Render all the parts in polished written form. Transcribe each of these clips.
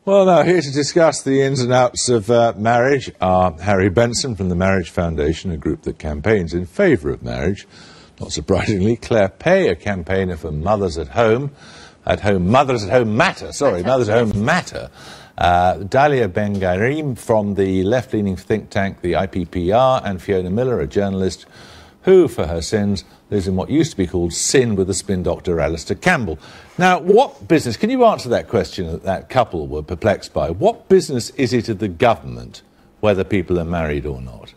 Well, now, here to discuss the ins and outs of marriage are Harry Benson from the Marriage Foundation, a group that campaigns in favour of marriage. Not surprisingly, Claire Pay, a campaigner for Mothers at Home. Mothers at Home Matter, sorry, Mothers at Home Matter. Dalia Ben-Galim from the left-leaning think tank, the IPPR, and Fiona Miller, a journalist who, for her sins, lives in what used to be called Sin with the spin doctor Alistair Campbell. Now, what business, can you answer that question that that couple were perplexed by? What business is it of the government whether people are married or not?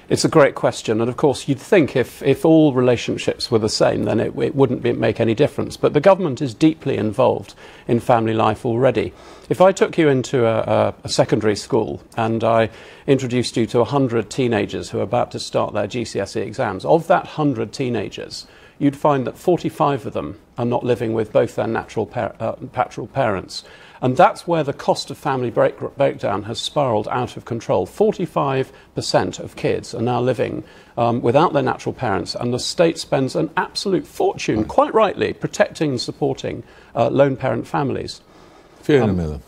It's a great question, and of course you'd think if all relationships were the same, then it wouldn't make any difference. But the government is deeply involved in family life already. If I took you into a secondary school and I introduced you to 100 teenagers who are about to start their GCSE exams, of that 100 teenagers, you'd find that 45 of them are not living with both their natural parents. And that's where the cost of family breakdown has spiralled out of control. 45% of kids are now living without their natural parents, and the state spends an absolute fortune, quite rightly, protecting and supporting lone parent families. Fiona Miller.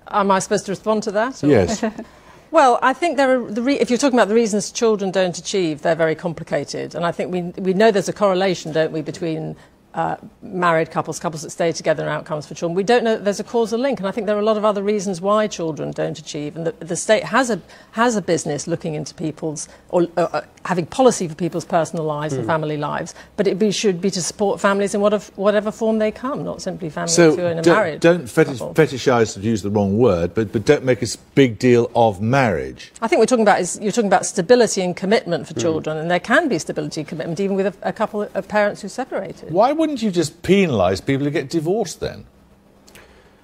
Am I supposed to respond to that? Or? Yes. Well, I think there are if you're talking about the reasons children don't achieve, they're very complicated. And I think we know there's a correlation, don't we, between married couples that stay together and outcomes for children. We don't know that there's a causal link, and I think there are a lot of other reasons why children don't achieve, and the state has a business looking into people's, or having policy for people's personal lives and family lives, but it should be to support families in whatever form they come, not simply families who are in a married don't fetishise, to use the wrong word, but don't make a big deal of marriage. I think you're talking about stability and commitment for children, and there can be stability and commitment even with a couple of parents who separated. Why wouldn't you just penalise people who get divorced then?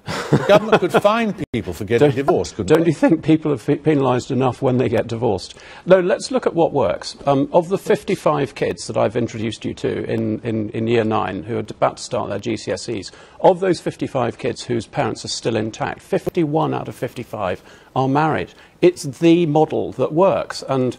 The government could fine people for getting divorced, couldn't they? Don't you think people are penalised enough when they get divorced? No, let's look at what works. Of the 55 kids that I've introduced you to in Year 9 who are about to start their GCSEs, of those 55 kids whose parents are still intact, 51 out of 55 are married. It's the model that works, and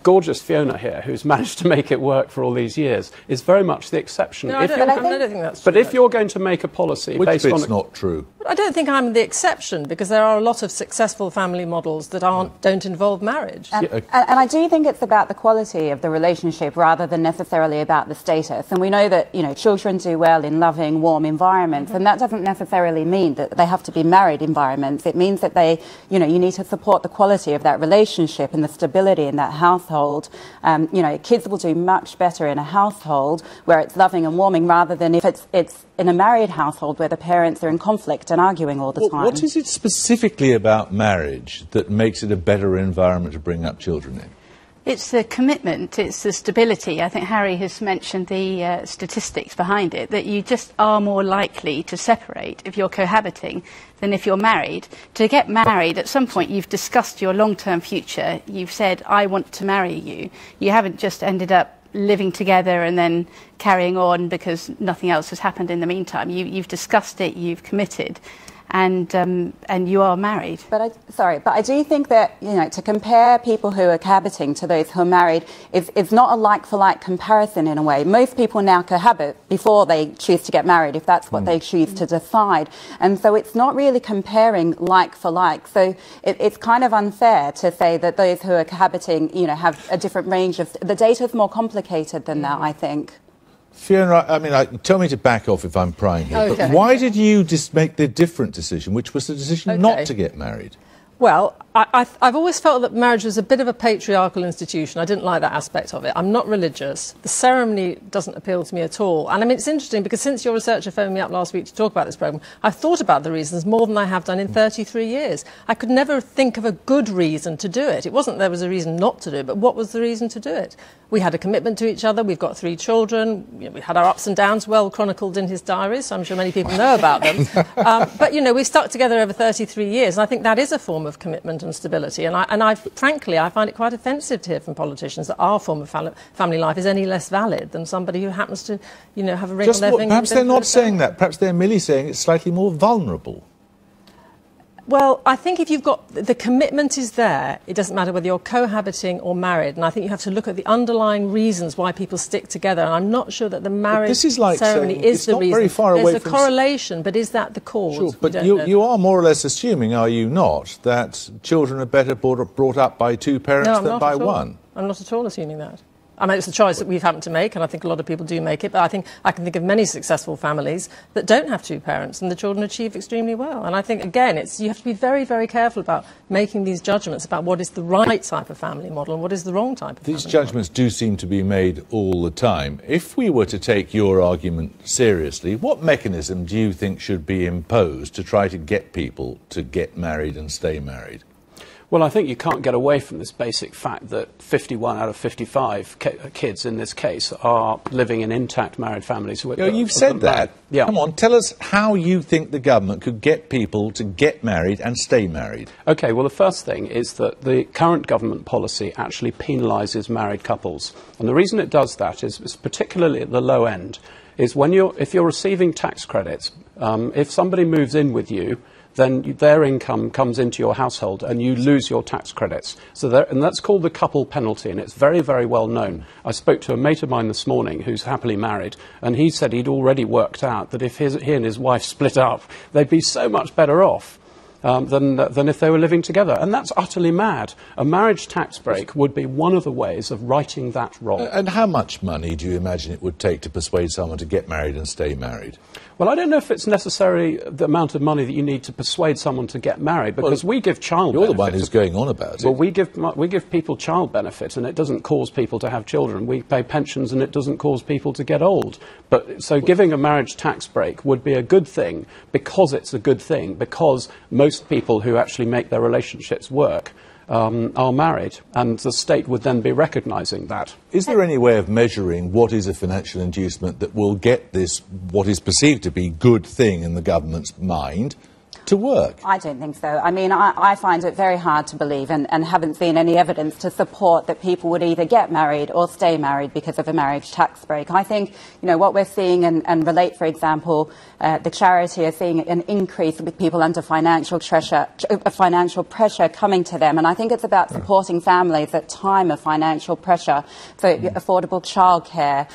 gorgeous Fiona here, who's managed to make it work for all these years, is very much the exception. No, I don't think that's true. But if you're going to make a policy based on... Which bit's not true? I don't think I'm the exception, because there are a lot of successful family models that don't involve marriage. And I do think it's about the quality of the relationship rather than necessarily about the status. And we know that, children do well in loving, warm environments, and that doesn't necessarily mean that they have to be married environments. It means that you need to support the quality of that relationship and the stability in that household. Kids will do much better in a household where it's loving and warming rather than if it's in a married household where the parents are in conflict and arguing all the time. What is it specifically about marriage that makes it a better environment to bring up children in? It's the commitment, it's the stability. I think Harry has mentioned the statistics behind it, that you just are more likely to separate if you're cohabiting than if you're married. To get married, at some point you've discussed your long-term future, you've said, I want to marry you. You haven't just ended up living together and then carrying on because nothing else has happened in the meantime. You've discussed it, you've committed. And you are married. But I do think that, to compare people who are cohabiting to those who are married is not a like-for-like comparison in a way. Most people now cohabit before they choose to get married, if that's what they choose to decide. And so it's not really comparing like for like. So it's kind of unfair to say that those who are cohabiting, have a different range of... The data is more complicated than that, I think. Fiona, tell me to back off if I'm prying here, Okay. but why did you just make the different decision, which was the decision not to get married? Well, I've always felt that marriage was a bit of a patriarchal institution. I didn't like that aspect of it. I'm not religious. The ceremony doesn't appeal to me at all. And it's interesting because since your researcher phoned me up last week to talk about this programme, I've thought about the reasons more than I have done in 33 years. I could never think of a good reason to do it. It wasn't there was a reason not to do it, but what was the reason to do it? We had a commitment to each other. We've got 3 children. We had our ups and downs well chronicled in his diaries, so I'm sure many people know about them. But, we've stuck together over 33 years, and I think that is a form of commitment and stability. And frankly, I find it quite offensive to hear from politicians that our form of family life is any less valid than somebody who happens to, have a ring on their finger. Perhaps they're not saying that. Perhaps they're merely saying it's slightly more vulnerable. Well, I think if you've got the commitment is there, it doesn't matter whether you're cohabiting or married. And I think you have to look at the underlying reasons why people stick together. And I'm not sure that the marriage ceremony is the reason. Very far away There's a correlation, but is that the cause? Sure, but you are more or less assuming, are you not, that children are better brought up by two parents than by one? I'm not at all assuming that. I mean, it's a choice that we've happened to make, and I think a lot of people do make it, but I think I can think of many successful families that don't have two parents, and the children achieve extremely well. And I think, again, you have to be very, very careful about making these judgments about what is the right type of family model and what is the wrong type of family model. These judgments do seem to be made all the time. If we were to take your argument seriously, what mechanism do you think should be imposed to try to get people to get married and stay married? Well, I think you can't get away from this basic fact that 51 out of 55 kids in this case are living in intact married families. You've said that. Yeah. Come on, tell us how you think the government could get people to get married and stay married. OK, well, the first thing is that the current government policy actually penalises married couples. And the reason it does that is particularly at the low end, is if you're receiving tax credits, if somebody moves in with you, then their income comes into your household and you lose your tax credits. And that's called the couple penalty, and it's very, very well known. I spoke to a mate of mine this morning who's happily married, and he said he'd already worked out that if he and his wife split up, they'd be so much better off than if they were living together. And that's utterly mad. A marriage tax break would be one of the ways of righting that wrong. And how much money do you imagine it would take to persuade someone to get married and stay married? Well, I don't know if it's necessarily the amount of money that you need to persuade someone to get married, because we give child benefit. You're the one who's going on about it. Well, we give people child benefit, and it doesn't cause people to have children. We pay pensions, and it doesn't cause people to get old. So giving a marriage tax break would be a good thing, because it's a good thing, because most people who actually make their relationships work are married, and the state would then be recognising that. Is there any way of measuring what is a financial inducement that will get this, what is perceived to be good thing in the government's mind, to work? I don't think so. I mean, I find it very hard to believe and haven't seen any evidence to support that people would either get married or stay married because of a marriage tax break. I think, what we're seeing and Relate, for example, the charity are seeing an increase with people under financial pressure coming to them. And I think it's about supporting families at time of financial pressure. So affordable childcare,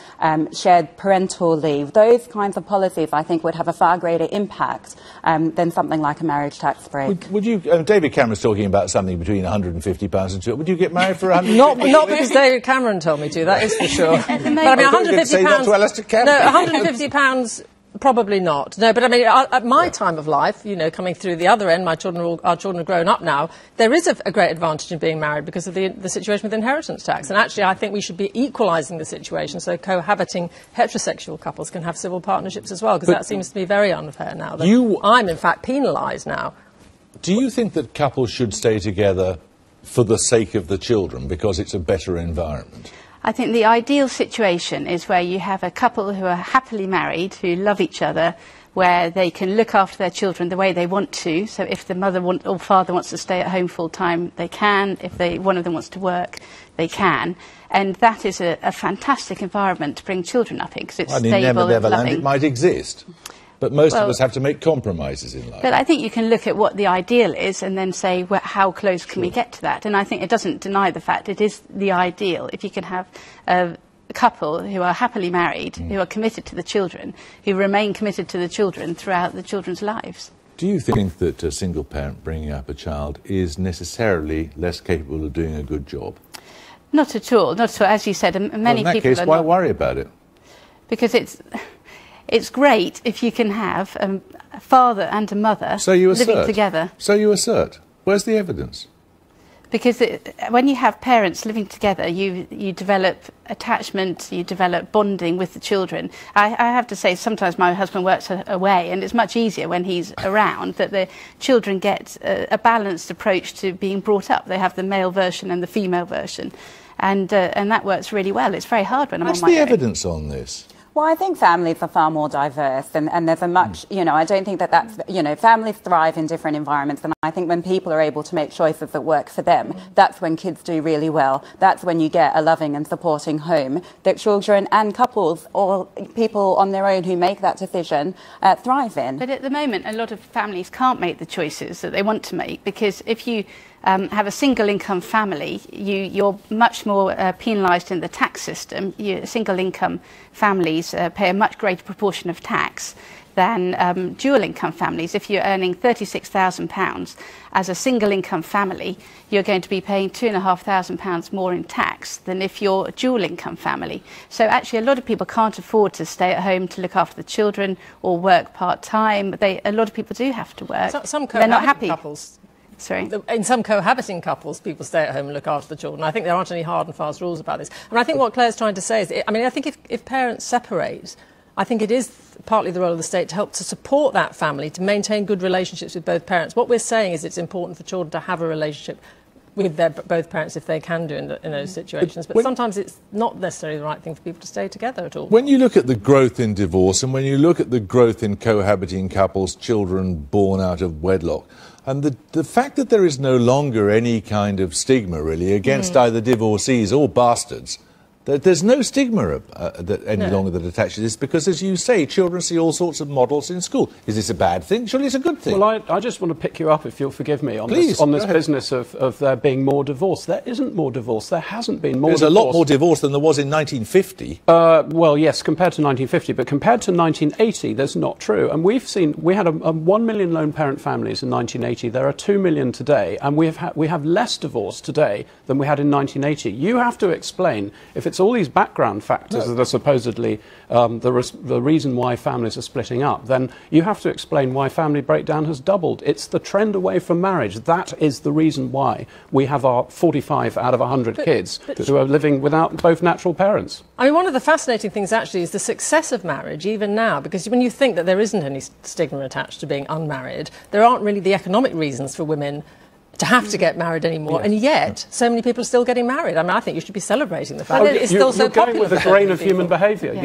shared parental leave, those kinds of policies I think would have a far greater impact than something like a marriage tax break. Would you? David Cameron's talking about something between £150 and £200. Would you get married for £150? Not because David Cameron told me to. That is for sure. But I mean, £150. No, £150. Probably not. No, but I mean, at my time of life, coming through the other end, our children are grown up now. There is a great advantage in being married because of the situation with inheritance tax. And actually, I think we should be equalising the situation so cohabiting heterosexual couples can have civil partnerships as well, because that seems to be very unfair now. I'm, in fact, penalised now. Do you think that couples should stay together for the sake of the children because it's a better environment? I think the ideal situation is where you have a couple who are happily married, who love each other, where they can look after their children the way they want to. So if the mother or father wants to stay at home full time, they can. If one of them wants to work, they can. And that is a fantastic environment to bring children up in, because it's stable and loving. It might exist. But most of us have to make compromises in life. But I think you can look at what the ideal is and then say, well, how close can we get to that? And I think it doesn't deny the fact it is the ideal. If you can have a couple who are happily married, who are committed to the children, who remain committed to the children throughout the children's lives. Do you think that a single parent bringing up a child is necessarily less capable of doing a good job? Not at all. Not at all. As you said, many people are not. In that case, why worry about it? Because it's great if you can have a father and a mother living together. So you assert. Where's the evidence? Because when you have parents living together, you develop attachment, you develop bonding with the children. I have to say, sometimes my husband works away, and it's much easier when he's around that the children get a balanced approach to being brought up. They have the male version and the female version, and that works really well. It's very hard when I'm on my own. What's the evidence on this? Well, I think families are far more diverse, and there's a much, I don't think that's, families thrive in different environments, and I think when people are able to make choices that work for them, that's when kids do really well. That's when you get a loving and supporting home that children and couples or people on their own who make that decision thrive in. But at the moment, a lot of families can't make the choices that they want to make, because if you have a single income family, you're much more penalised in the tax system. Single income families pay a much greater proportion of tax than dual income families. If you're earning £36,000 as a single income family, you're going to be paying £2,500 more in tax than if you're a dual income family. So actually a lot of people can't afford to stay at home to look after the children or work part-time. A lot of people do have to work. Some they're not happy. Couples. Sorry. In some cohabiting couples, people stay at home and look after the children. I think there aren't any hard and fast rules about this. And I think what Claire's trying to say is, I think if parents separate, I think it is partly the role of the state to help to support that family, to maintain good relationships with both parents. What we're saying is it's important for children to have a relationship with both parents if they can do in those situations. But sometimes it's not necessarily the right thing for people to stay together at all. When you look at the growth in divorce and when you look at the growth in cohabiting couples, children born out of wedlock, and the fact that there is no longer any kind of stigma, really, against either divorcees or bastards, there's no stigma any longer that attaches to this, because, as you say, children see all sorts of models in school. Is this a bad thing? Surely it's a good thing. Well, I just want to pick you up, if you'll forgive me, on this business of there being more divorce. There isn't more divorce. There hasn't been more divorce. There's a lot more divorce than there was in 1950. Well, yes, compared to 1950, but compared to 1980, that's not true. And we had 1 million lone parent families in 1980. There are 2 million today, and we have less divorce today than we had in 1980. You have to explain, if it's all these background factors that are supposedly the reason why families are splitting up, then you have to explain why family breakdown has doubled. It's the trend away from marriage. That is the reason why we have our 45 out of 100 kids who are living without both natural parents. I mean, one of the fascinating things actually is the success of marriage, even now, because when you think that there isn't any stigma attached to being unmarried, there aren't really the economic reasons for women to have to get married anymore, and yet so many people are still getting married. I mean, I think you should be celebrating the fact that it's still so popular. You're going with the grain of human behaviour.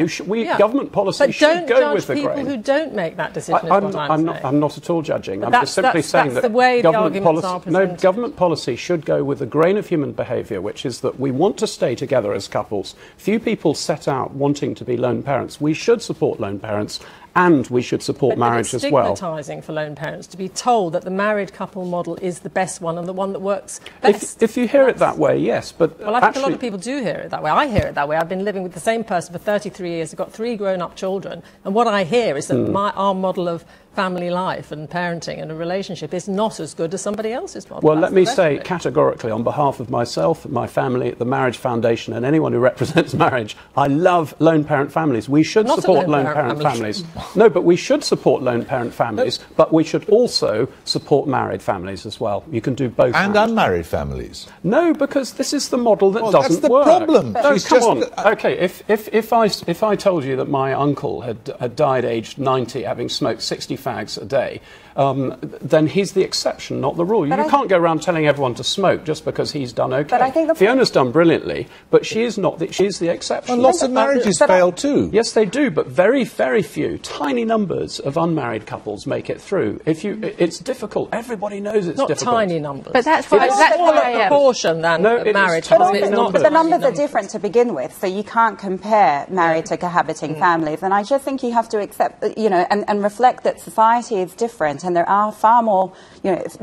Government policy should go with the grain. But don't judge people who don't make that decision. I'm not at all judging. I'm just simply saying that the way the arguments are presented. Government policy should go with the grain of human behaviour, which is that we want to stay together as couples. Few people set out wanting to be lone parents. We should support lone parents, and we should support marriage as well. It's stigmatising for lone parents to be told that the married couple model is the best one and the one that works best. If you hear it that way, yes. But well, I think a lot of people do hear it that way. I hear it that way. I've been living with the same person for 33 years. I've got 3 grown-up children. And what I hear is that our model of family life and parenting and a relationship is not as good as somebody else's model. Well, let me say categorically, on behalf of myself, my family, the Marriage Foundation, and anyone who represents marriage, I love lone parent families. We should support lone parent families. No, but we should support lone parent families, but we should also support married families as well. You can do both. And unmarried families. No, because this is the model that doesn't work. That's the problem. No, come on. Okay, if I told you that my uncle had died aged 90, having smoked 60 fags a day, then he's the exception, not the rule. You can't go around telling everyone to smoke just because he's done okay. But I think Fiona's done brilliantly, but she is not. She's the exception. And lots of marriages fail too. Yes, they do, but very, very few, tiny numbers of unmarried couples make it through. It's difficult. Everybody knows it's difficult. Not tiny numbers. But that's why. It's smaller proportion than married couples. But the numbers are different to begin with, so you can't compare married to cohabiting families. And I just think you have to accept, and reflect that society is different, and there are far more,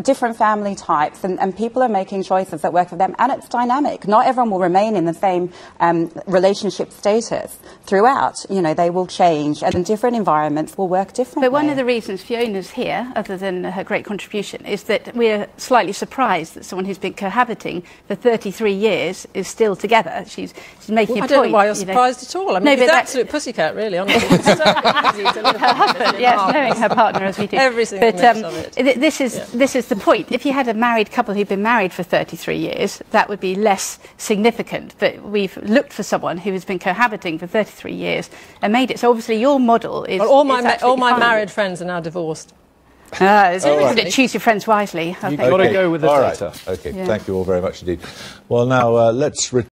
different family types, and people are making choices that work for them, and it's dynamic. Not everyone will remain in the same relationship status throughout. They will change, and different environments will work differently. But one of the reasons Fiona's here, other than her great contribution, is that we're slightly surprised that someone who's been cohabiting for 33 years is still together. She's making a point. I don't know why you're surprised at all. I mean, it's absolute pussycat, really, honestly. It's so easy to live her husband, yes, knowing her partner as we do. Every single minute of it. This is the point. If you had a married couple who'd been married for 33 years, that would be less significant. But we've looked for someone who has been cohabiting for 33 years and made it. So obviously your model is. Well, all my married friends are now divorced. Choose your friends wisely. You've got to go with the data. Okay, thank you all very much indeed. Well, now let's